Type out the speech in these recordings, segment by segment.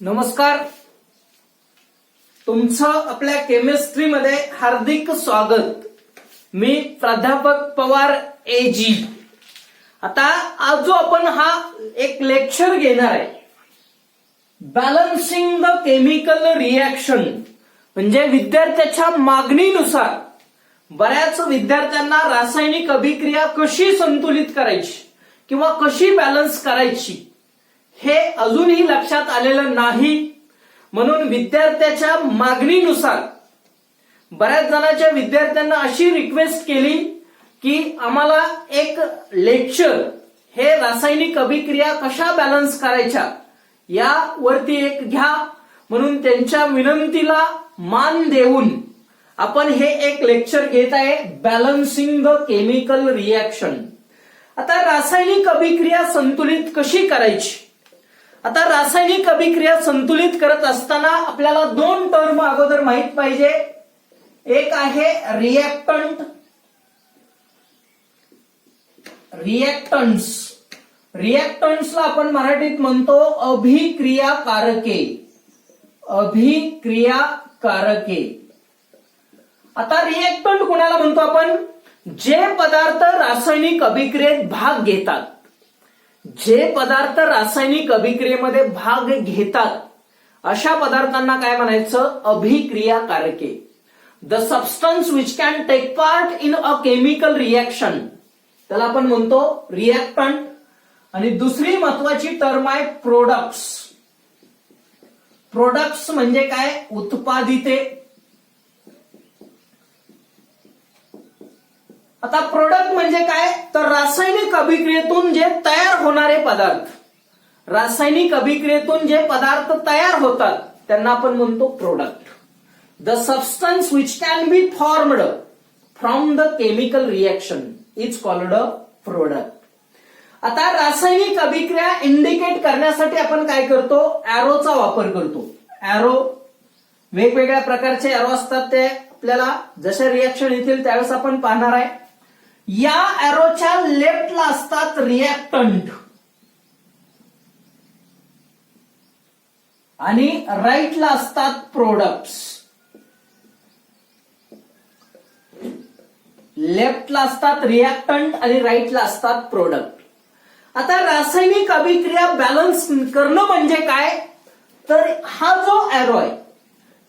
नमस्कार, तुमचं आपल्या केमिस्ट्री मध्ये हार्दिक स्वागत। मी प्राध्यापक पवार एजी। आता आज जो आपण हा एक लेक्चर घेणार आहे, बॅलन्सिंग द केमिकल रिएक्शन, म्हणजे विद्यार्थ्याच्या मागणीनुसार बऱ्याच विद्यार्थ्यांना रासायनिक अभिक्रिया कशी संतुलित करायची किंवा कशी बॅलन्स करायची हे अजूनही लक्षात आलेलं नाही। म्हणून विद्यार्थ्याच्या मागणीनुसार बऱ्याच जणांच्या विद्यार्थ्यांना अशी रिक्वेस्ट केली की आम्हाला एक लेक्चर हे रासायनिक अभिक्रिया कशा बॅलन्स करायच्या यावरती एक घ्या। म्हणून त्यांच्या विनंतीला मान देऊन आपण हे एक लेक्चर घेत आहे, बॅलन्सिंग द केमिकल रिएक्शन। आता रासायनिक अभिक्रिया संतुलित कशी करायची? आता रासायनिक अभिक्रिया संतुलित करत असताना आपल्याला दोन टर्म अगोदर माहित पाहिजे। एक आहे रिएक्टंट, रिएक्टंट्स। रिएक्टंट्सला आपण मराठीत म्हणतो अभिक्रियाकारके, अभिक्रियाकारके। आता रिएक्टंट कोणाला म्हणतो आपण? जे पदार्थ रासायनिक अभिक्रियेत भाग घेतात, जे पदार्थ रासायनिक अभिक्रियेमध्ये भाग घेतात अशा पदार्थांना काय म्हणायचं? अभिक्रियाकारके। The substance which can take part in a chemical reaction, त्याला आपण म्हणतो रिएक्टंट। आणि दुसरी महत्वाची टर्म आहे प्रोडक्ट्स। प्रोडक्ट्स म्हणजे काय? उत्पादिते। आता प्रोडक्ट म्हणजे काय? तर रासायनिक अभिक्रियेतून जे तयार होणारे पदार्थ, रासायनिक अभिक्रियेतून जे पदार्थ तयार होतात त्यांना आपण म्हणतो product. The substance which can be formed from the chemical reaction is called a product. आता रासायनिक अभिक्रिया इंडिकेट करण्यासाठी आपण काय करतो? एरोचा वापर करतो। एरो, वेगवेगळ्या प्रकारचे एरो असतात, ते आपल्याला जसे रिएक्शन येतील त्यावेळेस आपण पाहणार आहे। या एरोच्या लेफ्टला असतात रिएक्टंट आणि राईटला असतात प्रोडक्ट्स। लेफ्टला असतात रिएक्टंट आणि राईटला असतात प्रोडक्ट। आता रासायनिक अभिक्रिया बॅलन्स करणं म्हणजे काय? तर हा जो एरो आहे,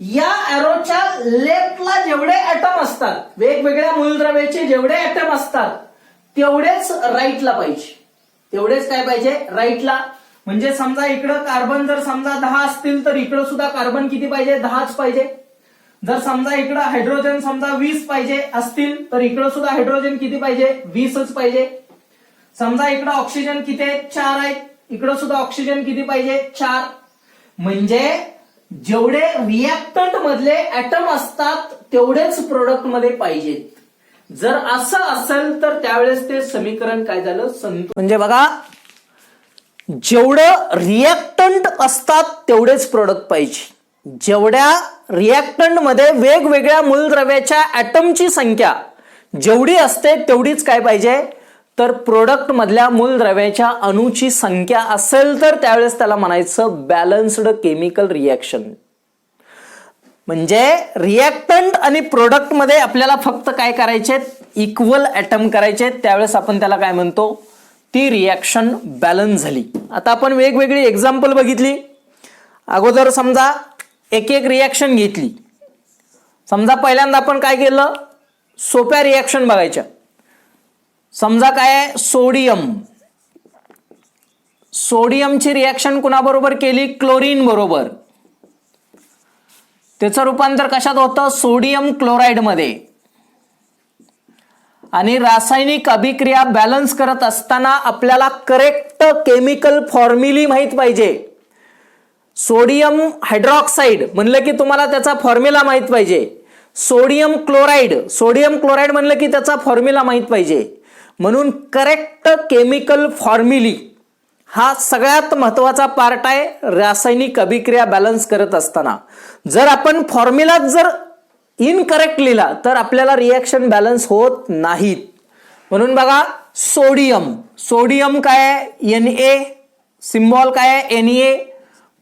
या एरोच्या लेफ्टला जेवढे ऍटम असतात, वेगवेगळ्या मूलद्रव्याचे जेवढे ऍटम असतात तेवढेच राईटला पाहिजे। तेवढेच काय पाहिजे? राईटला। म्हणजे समजा इकडं कार्बन जर समजा 10 असतील तर इकडं सुद्धा कार्बन किती पाहिजे? 10च पाहिजे। जर समजा इकडं हायड्रोजन समजा 20 पाहिजे असतील तर इकडं सुद्धा हायड्रोजन किती पाहिजे? 20च पाहिजे। समजा इकडं ऑक्सिजन किती आहेत? 4 आहेत, इकडं सुद्धा ऑक्सिजन किती पाहिजे? 4। म्हणजे जेवढे रिएक्टंट मधले ऍटम असतात तेवढेच प्रोडक्ट मध्ये पाहिजेत। जर असं असेल तर त्यावेळेस ते समीकरण काय झालं? म्हणजे बघा, जेवढं रिएक्टंट असतात तेवढेच प्रोडक्ट पाहिजे। जेवढ्या रिएक्टंट मध्ये वेगवेगळ्या मूलद्रव्याच्या ऍटमची संख्या जेवढी असते तेवढीच काय पाहिजे? तर प्रोडक्ट मधल्या मूलद्रव्याच्या अणूची संख्या असेल तर त्यावेळेस त्याला म्हणायचं बॅलन्स्ड केमिकल रिएक्शन। म्हणजे रिएक्टंट आणि प्रोडक्ट मध्ये आपल्याला फक्त काय करायचे? इक्वल ऍटम करायचे, त्यावेळेस आपण त्याला काय म्हणतो? ती रिएक्शन बॅलन्स झाली। आता आपण वेगवेगळी एक्झाम्पल बघितली। अगोदर समजा एक एक रिएक्शन घेतली। समजा पहिल्यांदा आपण काय केलं? सोप्या रिएक्शन बघायच्या। समजा काय आहे? सोडियम। सोडियमची रिएक्शन कुणाबरोबर केली? क्लोरीन बरोबर। त्याचं रूपांतर कशात होतं? सोडियम क्लोराइड मध्ये। आणि रासायनिक अभिक्रिया बॅलन्स करत असताना आपल्याला करेक्ट केमिकल फॉर्म्युली माहित पाहिजे। सोडियम हायड्रॉक्साइड म्हणलं की तुम्हाला त्याचा फॉर्म्युला माहित पाहिजे। सोडियम क्लोराइड, सोडियम क्लोराइड म्हणलं की त्याचा फॉर्म्युला माहित पाहिजे। म्हणून करेक्ट केमिकल फॉर्म्युली हा सगळ्यात महत्वाचा पार्ट आहे रासायनिक अभिक्रिया बॅलन्स करत असताना। जर आपण फॉर्म्युला जर इनकरेक्ट लिहिला तर आपल्याला रिएक्शन बॅलन्स होत नाहीत। म्हणून बघा, सोडियम, सोडियम काय आहे? Na, सिम्बॉल काय आहे? Na।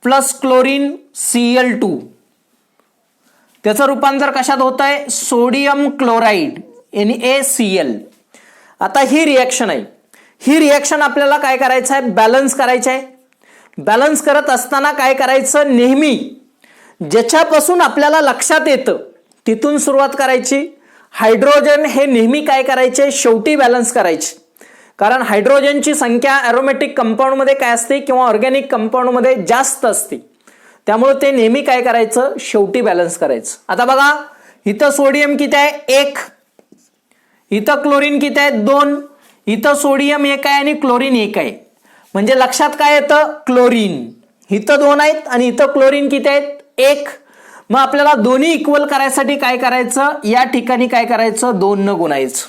प्लस क्लोरीन Cl2, त्याचं रूपांतर कशात होत आहे? Sodium chloride NaCl. आता ही रिएक्शन आहे, ही रिएक्शन आपल्याला काय करायचं आहे? बॅलन्स करायचं आहे. बॅलन्स करत असताना काय करायचं? नेहमी ज्याच्यापासून आपल्याला लक्षात येतं तिथून सुरुवात करायची. हायड्रोजन हे नेहमी काय करायचे? शेवटी बॅलन्स करायचे. कारण हायड्रोजनची संख्या ॲरोमॅटिक कंपाऊंडमध्ये काय असते किंवा ऑर्गॅनिक कंपाऊंडमध्ये जास्त असते, त्यामुळे ते नेहमी काय करायचं? शेवटी बॅलन्स करायचं. आता बघा, इथं सोडियम किती आहे? 1. इथं क्लोरीन किती आहे? 2. इथं सोडियम 1 आहे आणि क्लोरीन 1 आहे. म्हणजे लक्षात काय येतं? क्लोरीन. इथं 2 आहेत आणि इथं क्लोरीन किती आहेत? 1. मग आपल्याला दोन्ही इक्वल करायसाठी काय करायचं? या ठिकाणी काय करायचं? 2 न गुणायचं.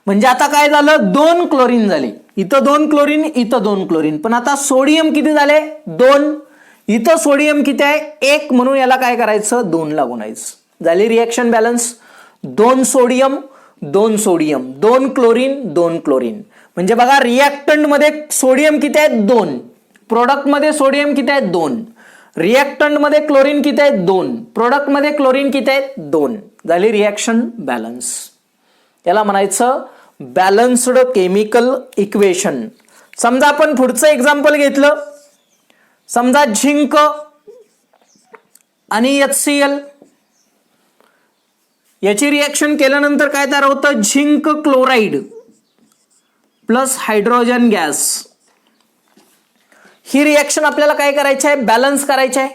म्हणजे आता काय झालं? 2 क्लोरीन झाले. इथं 2 क्लोरीन, इथं 2 क्लोरीन. पण आता सोडियम किती झाले? 2. इथं सोडियम किती आहे? 1. म्हणून याला काय करायचं? 2 ला गुणायचं. झाली reaction balance. 2 sodium 2 sodium, 2 chlorine 2 chlorine. म्हणजे बघा, रिएक्टंट मध्ये सोडियम किती आहेत? 2. प्रोडक्ट मध्ये सोडियम किती आहेत? 2. रिएक्टंट मध्ये क्लोरीन किती आहेत? 2. प्रोडक्ट मध्ये क्लोरीन किती आहेत? 2. झाली रिएक्शन बॅलन्स. याला म्हणायचं बॅलन्स्ड केमिकल इक्वेशन. समजा आपण पुढचं एक्झाम्पल घेतलं. समजा झिंक आणि HCl याची रिएक्शन केल्यानंतर काय तयार होतं? Zinc chloride plus hydrogen gas. ही रिएक्शन आपल्याला काय करायची आहे? बॅलन्स करायची आहे.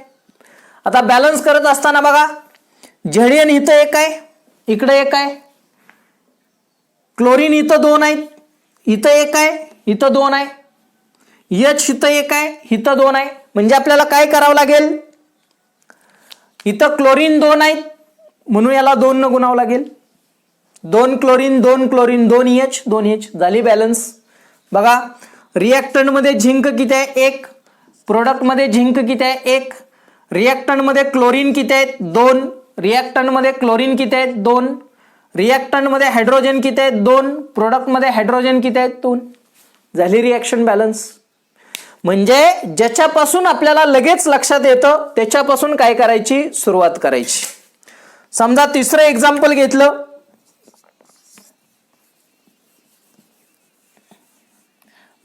आता बॅलन्स करत असताना बघा, झेडियन इथं 1 आहे, इकडे 1 आहे. क्लोरीन इथं 2 आहेत, इथं 1 आहे, इथं 2 आहे. H इथं 1 आहे, इथं 2 आहे. म्हणजे आपल्याला काय करावं लागेल? इथं क्लोरीन 2 आहेत म्हणून याला 2 न गुणावं लागेल. 2 क्लोरीन 2 क्लोरीन 2H 2H. झाली बॅलन्स. बघा, रिएक्टंट मध्ये झिंक किती आहे? 1. प्रोडक्ट मध्ये झिंक किती आहे? 1. रिएक्टंट मध्ये क्लोरीन किती आहेत? 2. रिएक्टंट मध्ये क्लोरीन किती आहेत? 2. रिएक्टंट मध्ये हायड्रोजन किती आहेत? 2. प्रोडक्ट मध्ये हायड्रोजन किती आहेत? 2. झाली रिएक्शन बॅलन्स. म्हणजे ज्याच्यापासून आपल्याला लगेच लक्षात येतं त्याच्यापासून काय करायची? सुरुवात करायची. समजा तिसरं एक्झाम्पल घेतलं.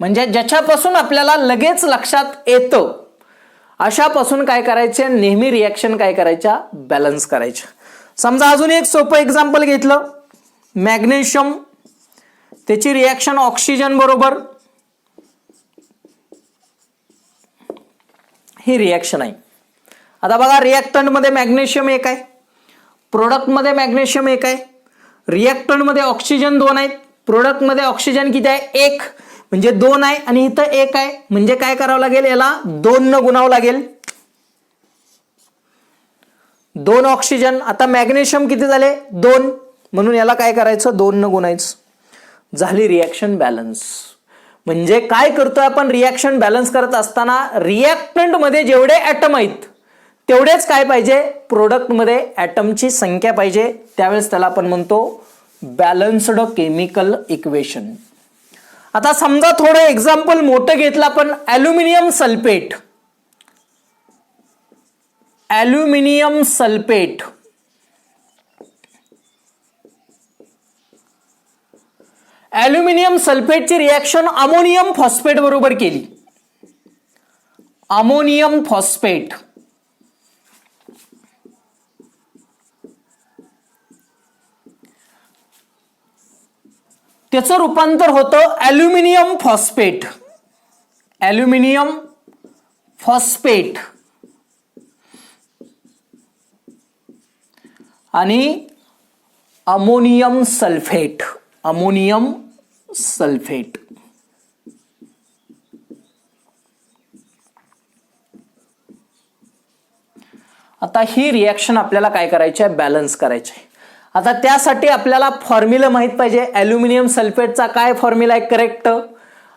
म्हणजे ज्याच्यापासून आपल्याला लगेच लक्षात येतं अशापासून काय करायचे? नेहमी रिएक्शन काय करायच्या? बॅलन्स करायच्या. समजा अजून एक सोपं एक्झाम्पल घेतलं. मॅग्नेशियम, त्याची रिएक्शन ऑक्सिजन बरोबर. ही रिएक्शन आहे. आता बघा, रिएक्टंट मध्ये मॅग्नेशियम 1 आहे, प्रोडक्ट मध्ये मॅग्नेशियम 1 आहे. रिएक्टंट मध्ये ऑक्सिजन 2 आहेत, प्रोडक्ट मध्ये ऑक्सिजन किती आहे? 1. म्हणजे 2 आहे आणि इथं 1 आहे. म्हणजे काय करावं लागेल? याला 2 न गुणावं लागेल. 2 ऑक्सिजन. आता मॅग्नेशियम किती झाले? 2. म्हणून याला काय करायचं? 2 न गुणायचं. झाली रिएक्शन बॅलन्स. म्हणजे काय करतोय आपण? रिएक्शन बॅलन्स करत असताना रिएक्टंट मध्ये जेवढे ऍटम आहेत तेवढेच काय पाहिजे? प्रोडक्ट मध्ये ऍटमची संख्या पाहिजे. त्यावेळेस त्याला आपण म्हणतो बॅलन्स्ड केमिकल इक्वेशन. आता समजा थोडं एक्झाम्पल मोठं घेतलं आपण. Aluminium sulphate. Aluminium sulphate. Aluminium सल्फेटची रिएक्शन अमोनियम फॉस्फेट बरोबर केली. Ammonium phosphate. त्याचं रूपांतर होतं ॲल्युमिनियम फॉस्फेट. ॲल्युमिनियम फॉस्फेट आणि अमोनियम सल्फेट. Ammonium sulphate. आता ही रिएक्शन आपल्याला काय करायची आहे? बॅलन्स करायची आहे. आता त्यासाठी आपल्याला फॉर्म्युला माहित पाहिजे. ॲल्युमिनियम सल्फेटचा काय फॉर्म्युला आहे करेक्ट?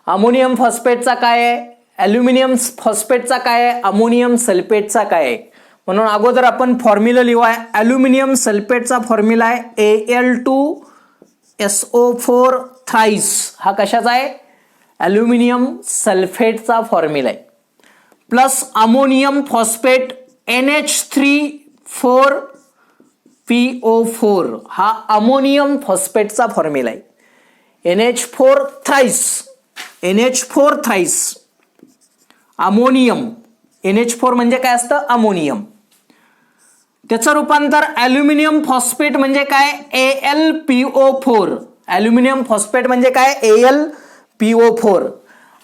अमोनियम फॉस्फेटचा काय आहे? ॲल्युमिनियम फॉस्फेटचा काय आहे? अमोनियम सल्फेटचा काय आहे? म्हणून अगोदर आपण फॉर्म्युला लिहूया. ॲल्युमिनियम सल्फेटचा फॉर्म्युला आहे Al2SO4 थ्राइस. हा कशाचा आहे? ॲल्युमिनियम सल्फेटचा फॉर्म्युला आहे. Plus ammonium phosphate NH3 4PO4 हा अमोनियम फॉस्फेटचा फॉर्म्युला आहे. NH4 thrice ammonium. NH4 म्हणजे काय असतं? अमोनियम. त्याचं रूपांतर ॲल्युमिनियम फॉस्फेट म्हणजे काय? AlPO4. ॲल्युमिनियम फॉस्फेट म्हणजे काय? AlPO4.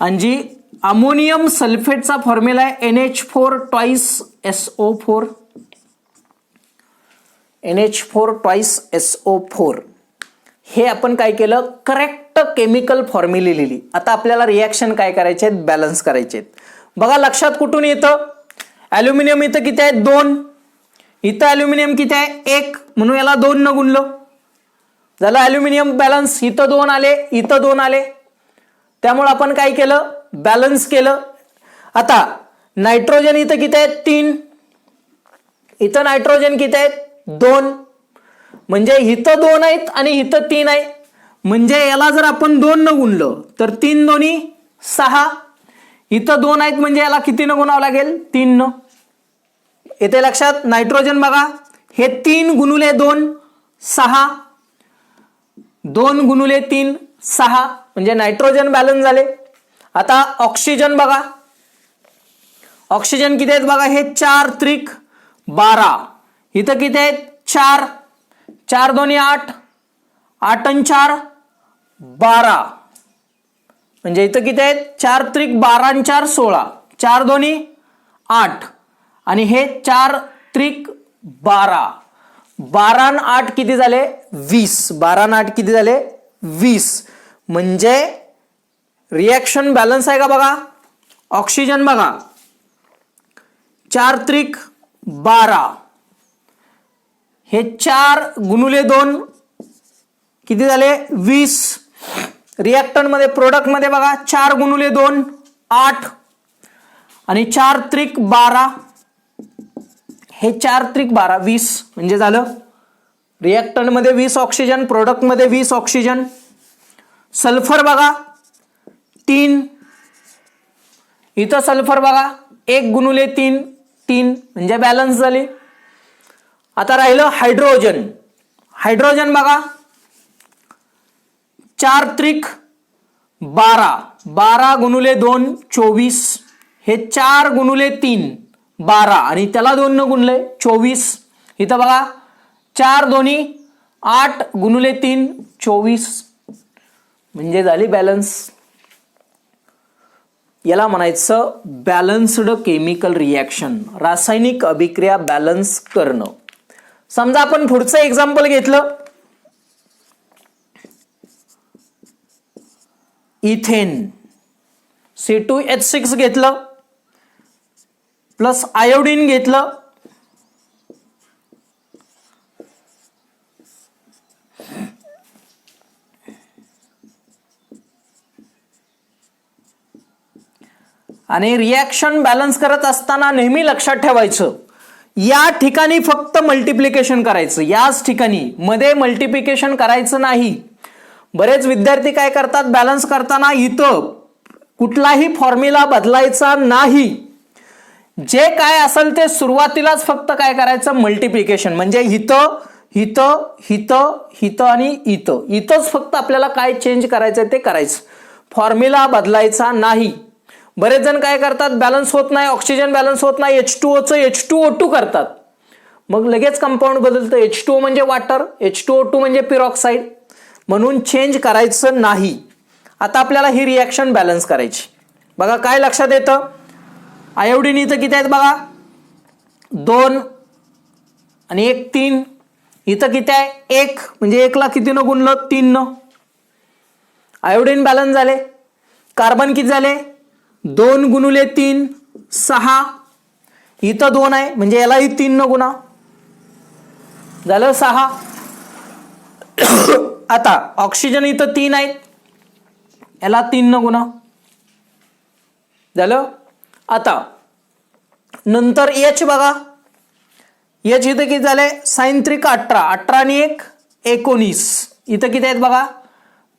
आणि जी अमोनियम सल्फेटचा फॉर्म्युला आहे NH4 2SO4. NH4 2SO4. हे आपण काय केलं? करेक्ट केमिकल फॉर्म्युले लिहिली. आता आपल्याला रिॲक्शन काय करायचे आहेत? बॅलन्स करायचे आहेत. बघा लक्षात कुठून येतं? ॲल्युमिनियम इथं किती आहे? 2. इथं ॲल्युमिनियम किती आहे? 1. म्हणून याला 2 न गुणलं झालं ॲल्युमिनियम बॅलन्स. इथं 2 आले, इथं 2 आले, त्यामुळे आपण काय केलं? बॅलन्स केलं. आता नायट्रोजन इथं किती आहेत? 3. इथं नायट्रोजन किती आहेत? 2. म्हणजे इथं 2 आहेत आणि इथं 3 आहे. म्हणजे याला जर आपण 2 न गुणलं तर 3 दोन्ही 6. इथं 2 आहेत म्हणजे याला किती न गुणावं लागेल? 3 न. येते लक्षात? नायट्रोजन बघा, हे 3 गुणुले 2 6, 2 गुणुले 3 6, म्हणजे नायट्रोजन बॅलन्स झाले. आता ऑक्सिजन बघा, ऑक्सिजन किती आहेत बघा, हे 4 त्रिक 12. इथं किती आहेत? 4. 4 दोन्ही 8, 8 आणि 4 12. म्हणजे इथं किती आहेत? 4 त्रिक 12 आणि 4 16. 4 दोन्ही 8 आणि हे 4 त्रिक 12. 12 आणि 8 किती झाले? 20. 12 आणि 8 किती झाले? 20. म्हणजे रिॲक्शन बॅलन्स आहे का बघा. ऑक्सिजन बघा, 4 त्रिक 12, हे 4 गुणुले 2 किती झाले? 20. रिॲक्टंट मध्ये प्रोडक्ट मध्ये बघा, 4 गुणुले 2 8 आणि 4 त्रिक 12, हे 4 त्रिक 12 20. म्हणजे झालं रिॲक्टंट मध्ये 20 ऑक्सिजन, प्रोडक्ट मध्ये 20 ऑक्सिजन. सल्फर बघा 3, इथं सल्फर बघा 1 गुणुले 3 3, म्हणजे बॅलन्स झाली. आता राहिलं हायड्रोजन. हायड्रोजन बघा 4 त्रिक 12, 12 गुणुले 2 24, हे 4 गुणुले 3 12 आणि त्याला 2 न गुणले 24. इथं बघा 4 दोन्ही 8 गुणुले 3 24, म्हणजे झाली बॅलन्स. याला म्हणायचं बॅलन्स्ड केमिकल रिॲक्शन, रासायनिक अभिक्रिया बॅलन्स करणं. समजा आपण पुढचं एक्झाम्पल घेतलं, इथेन C2H6 घेतलं प्लस आयोडीन घेतलं, आणि रिॲक्शन बॅलन्स करत असताना नेहमी लक्षात ठेवायचं, या ठिकाणी फक्त मल्टिप्लिकेशन करायचं, याच ठिकाणी मध्ये मल्टिप्लिकेशन करायचं नाही. बरेच विद्यार्थी काय करतात, बॅलन्स करताना इथं कुठलाही फॉर्म्युला बदलायचा नाही. जे काय असेल ते सुरुवातीलाच फक्त काय करायचं, मल्टिप्लिकेशन. म्हणजे इथं इथं इथं इथं आणि इथं, इथंच फक्त आपल्याला काय चेंज करायचं ते करायचं, फॉर्म्युला बदलायचा नाही. बरेच जण काय करतात, बॅलन्स होत नाही, ऑक्सिजन बॅलन्स होत नाही, H2O चं H2O2 करतात, मग लगेच कंपाऊंड बदलतं. H2O म्हणजे वॉटर, H2O2 म्हणजे पिरॉक्साईड, म्हणून चेंज करायचं नाही. आता आपल्याला ही रिॲक्शन बॅलन्स करायची. बघा काय लक्षात येतं, आयोडीन इथं किती आहेत बघा, 2 आणि 1 3, इथं किती आहे 1, म्हणजे 1 ला किती न गुणलं 3 न, आयोडीन बॅलन्स झाले. कार्बन किती झाले, 2 गुणुले 3 6, इथं 2 आहे म्हणजे यालाही 3 न गुणा, झालं 6. आता ऑक्सिजन इथं 3 आहेत, याला 3 न गुणा, झालं. आता नंतर H बघा, H इथं किती झाले, साइन त्रिक 18, 18 आणि 1 19, इथं किती आहेत बघा,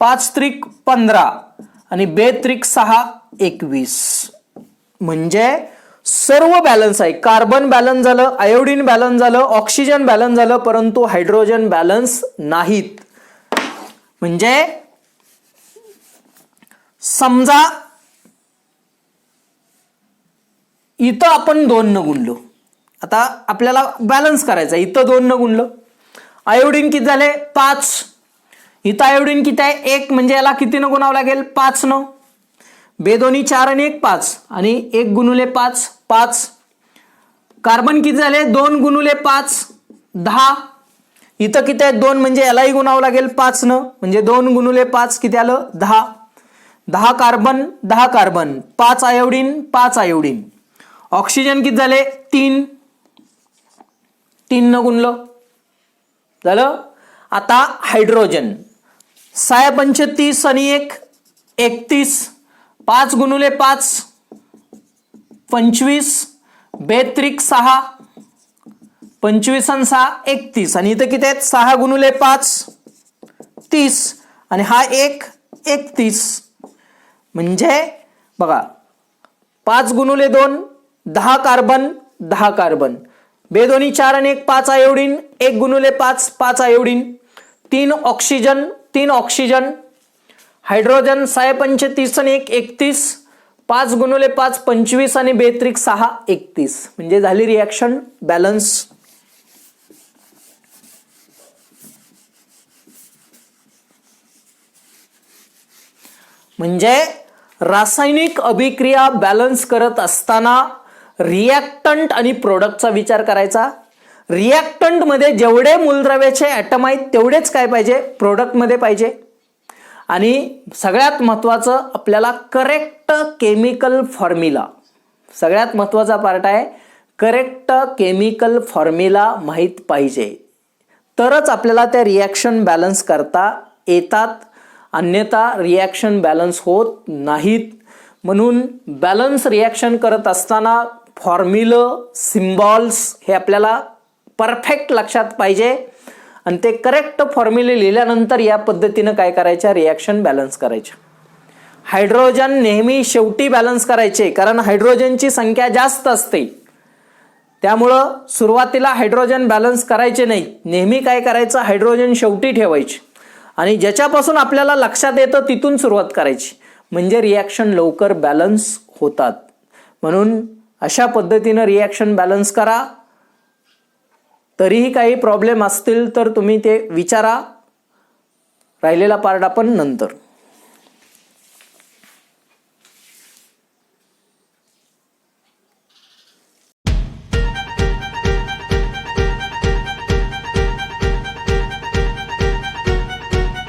5 त्रिक 15 आणि 2 त्रिक 6 21, म्हणजे सर्व बॅलन्स आहे. कार्बन बॅलन्स झालं, आयोडीन बॅलन्स झालं, ऑक्सिजन बॅलन्स झालं, परंतु हायड्रोजन बॅलन्स नाहीत. म्हणजे समजा इथं आपण 2 न गुणलो, आता आपल्याला बॅलन्स करायचा, इथं 2 न गुणलं, आयोडीन किती झाले 5, इथं आयोडीन किती आहे 1, म्हणजे याला किती न गुणावं लागेल 5 न. बेदोनी 4 आणि 1 5 आणि 1 गुणुले 5 5. कार्बन किती झाले 2 गुणुले 5 10. इथं किती आहे 2, म्हणजे यालाही गुणावं लागेल 5 न, म्हणजे 2 गुणुले 5 किती आलं 10. 10 carbon 10 carbon, 5 iodine 5 iodine. Oxygen किती झाले 3, 3 न गुणलं झालं. आता हायड्रोजन 6 पंच 30 आणि 1 31, 5 गुणुले 5 25, बेत्रिक 6 25 आणि 6 31, आणि इथं किती आहेत 6 गुणुले 5 30 आणि हा 1 31. म्हणजे बघा 5 गुणुले 2 10 कार्बन 10 कार्बन, बेदोनी 4 आणि 1 5 iodine, 1 गुणुले 5 5 iodine, 3 oxygen 3 oxygen. Hydrogen 6 पंच 30 आणि 1 31, 5 गुणुले 5 25 आणि बेत्रिक 6 31. म्हणजे झाली रिॲक्शन बॅलन्स. म्हणजे रासायनिक अभिक्रिया बॅलन्स करत असताना रिॲक्टंट आणि प्रोडक्टचा विचार करायचा. रिॲक्टंट मध्ये जेवढे मूलद्रव्याचे ॲटम आहेत तेवढेच काय पाहिजे प्रोडक्ट मध्ये पाहिजे. आणि सगळ्यात महत्त्वाचं आपल्याला करेक्ट केमिकल फॉर्म्युला, सगळ्यात महत्त्वाचा पार्ट आहे करेक्ट केमिकल फॉर्म्युला माहीत पाहिजे, तरच आपल्याला त्या रिॲक्शन बॅलन्स करता येतात, अन्यथा रिॲक्शन बॅलन्स होत नाहीत. म्हणून बॅलन्स रिॲक्शन करत असताना फॉर्म्युला सिम्बॉल्स हे आपल्याला परफेक्ट लक्षात पाहिजे आणि ते करेक्ट फॉर्म्युले लिहिल्यानंतर या पद्धतीनं काय करायच्या रिॲक्शन बॅलन्स करायच्या. हायड्रोजन नेहमी शेवटी बॅलन्स करायचे, कारण हायड्रोजनची संख्या जास्त असते, त्यामुळं सुरुवातीला हायड्रोजन बॅलन्स करायचे नाही. नेहमी काय करायचं हायड्रोजन शेवटी ठेवायचे आणि ज्याच्यापासून आपल्याला लक्षात येतं तिथून सुरुवात करायची, म्हणजे रिॲक्शन लवकर बॅलन्स होतात. म्हणून अशा पद्धतीनं रिॲक्शन बॅलन्स करा. तरीही काही प्रॉब्लेम असतील तर तुम्ही ते विचारा. राहिलेला पार्ट आपण नंतर